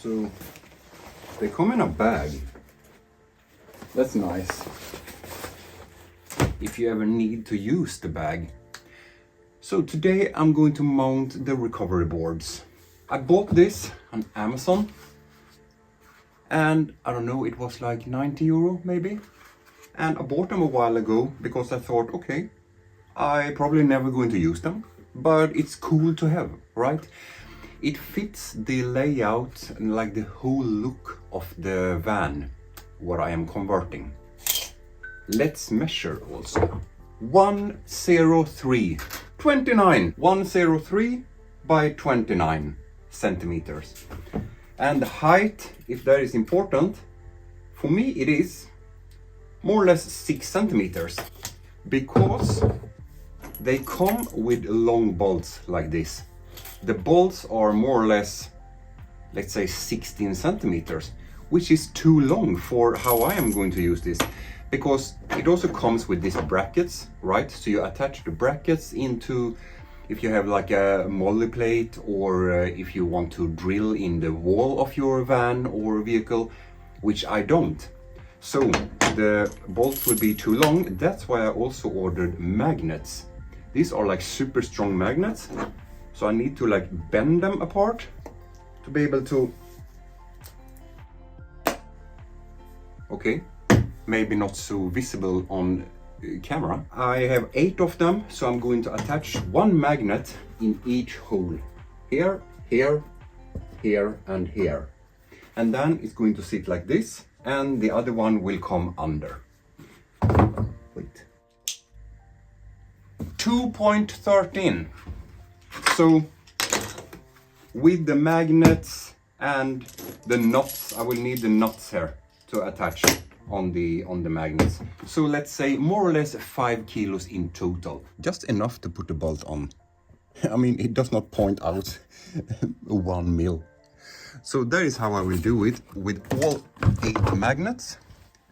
So they come in a bag. That's nice. If you ever need to use the bag. So today I'm going to mount the recovery boards. I bought this on Amazon. And I don't know, it was like 90 euro maybe. And I bought them a while ago because I thought, okay, I probably never going to use them, but it's cool to have, right? It fits the layout and like the whole look of the van, what I am converting. Let's measure also. 103, 29, 103 by 29 centimeters. And the height, if that is important, for me it is more or less 6 centimeters, because they come with long bolts like this. The bolts are more or less, let's say 16 centimeters, which is too long for how I am going to use this, because it also comes with these brackets, right? So you attach the brackets into, if you have like a molly plate, or if you want to drill in the wall of your van or vehicle, which I don't. So the bolts will be too long. That's why I also ordered magnets. These are like super strong magnets. So I need to like bend them apart to be able to, okay, maybe not so visible on camera. I have 8 of them, so I'm going to attach one magnet in each hole. Here, here, here and here. And then it's going to sit like this, and the other one will come under. Wait. 2.13. So with the magnets and the nuts, I will need the nuts here to attach on the magnets. So let's say more or less 5 kilos in total. Just enough to put the bolt on. I mean, it does not point out 1 mil. So that is how I will do it with all 8 magnets,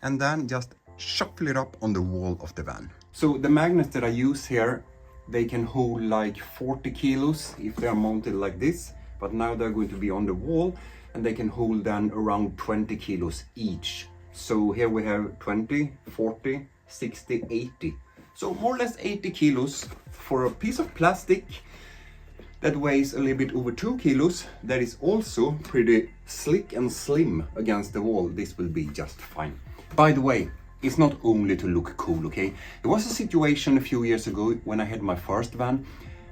and then just shuffle it up on the wall of the van. So the magnets that I use here, they can hold like 40 kilos if they are mounted like this, but now they're going to be on the wall, and they can hold then around 20 kilos each. So here we have 20, 40, 60, 80. So more or less 80 kilos for a piece of plastic that weighs a little bit over 2 kilos. That is also pretty slick and slim against the wall. This will be just fine. By the way, it's not only to look cool, okay? There was a situation a few years ago when I had my first van,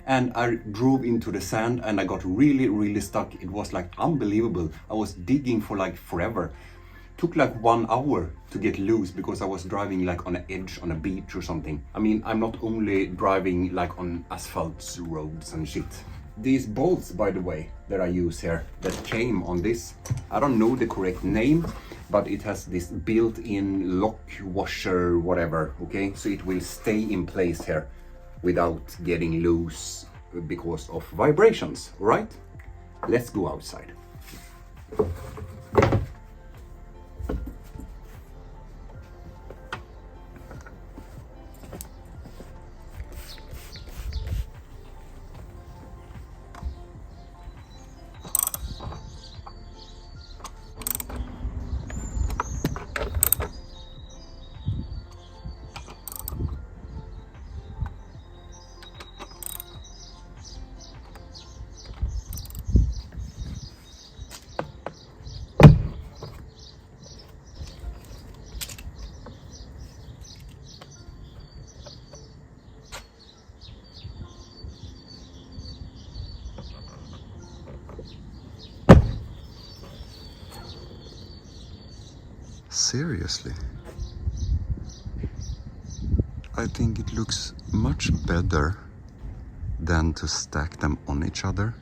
and I drove into the sand and I got really stuck. It was like unbelievable. I was digging for like forever. Took like 1 hour to get loose because I was driving like on an edge on a beach or something. I mean, I'm not only driving like on asphalt roads and shit. These bolts, by the way, that I use here, that came on this, I don't know the correct name, but it has this built-in lock washer, whatever, okay? So it will stay in place here without getting loose because of vibrations, right? Let's go outside. Seriously, I think it looks much better than to stack them on each other,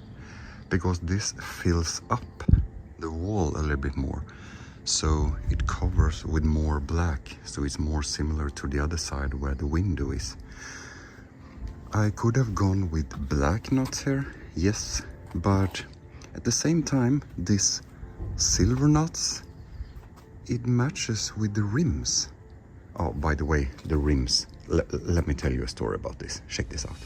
because this fills up the wall a little bit more, so it covers with more black, so it's more similar to the other side where the window is. I could have gone with black nuts here, yes, but at the same time this silver nuts, it matches with the rims. Oh, by the way, the rims. Let me tell you a story about this. Check this out.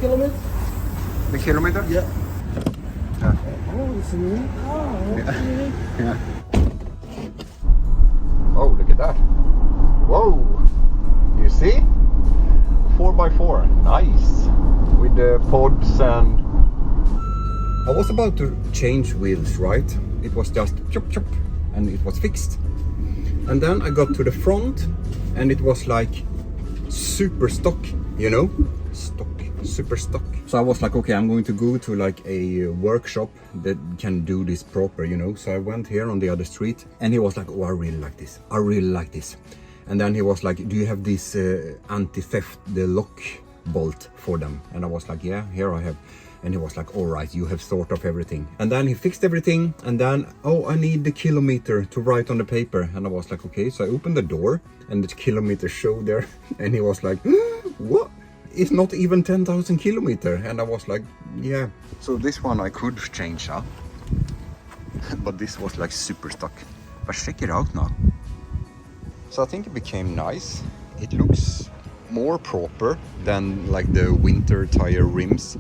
kilometers? The kilometer? Yeah. Yeah. Oh, it's new. Oh, okay. Yeah. Oh, look at that. Whoa. You see? 4x4. Nice. With the pods and... I was about to change wheels, right? It was just chop chop and it was fixed. And then I got to the front and it was like super stock, you know? Stock, super stock. So I was like, okay, I'm going to go to like a workshop that can do this proper, you know? So I went here on the other street and he was like, oh, I really like this. I really like this. And then he was like, do you have this anti-theft, the lock bolt for them? And I was like, yeah, here I have. And he was like, all right, you have thought of everything. And then he fixed everything. And then, oh, I need the kilometer to write on the paper. And I was like, okay. So I opened the door and the kilometer showed there. And he was like, what? It's not even 10,000 kilometers. And I was like, yeah. So this one I could change, huh? But this was like super stuck. But check it out now. So I think it became nice. It looks more proper than like the winter tire rims.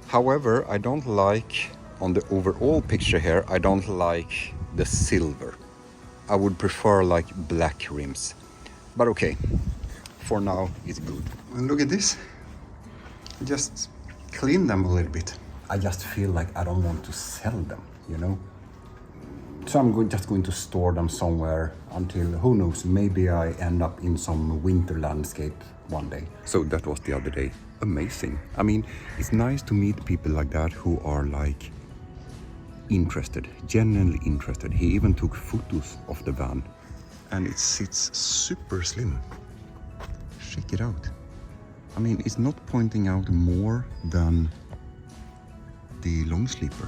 However, I don't like, on the overall picture here, I don't like the silver. I would prefer like black rims. But okay, for now it's good. And look at this. Just clean them a little bit. I just feel like I don't want to sell them, you know? So I'm just going to store them somewhere until, who knows, maybe I end up in some winter landscape one day. So that was the other day. Amazing. I mean, it's nice to meet people like that who are like interested, genuinely interested. He even took photos of the van and it sits super slim. Check it out. I mean, it's not pointing out more than the long sleeper.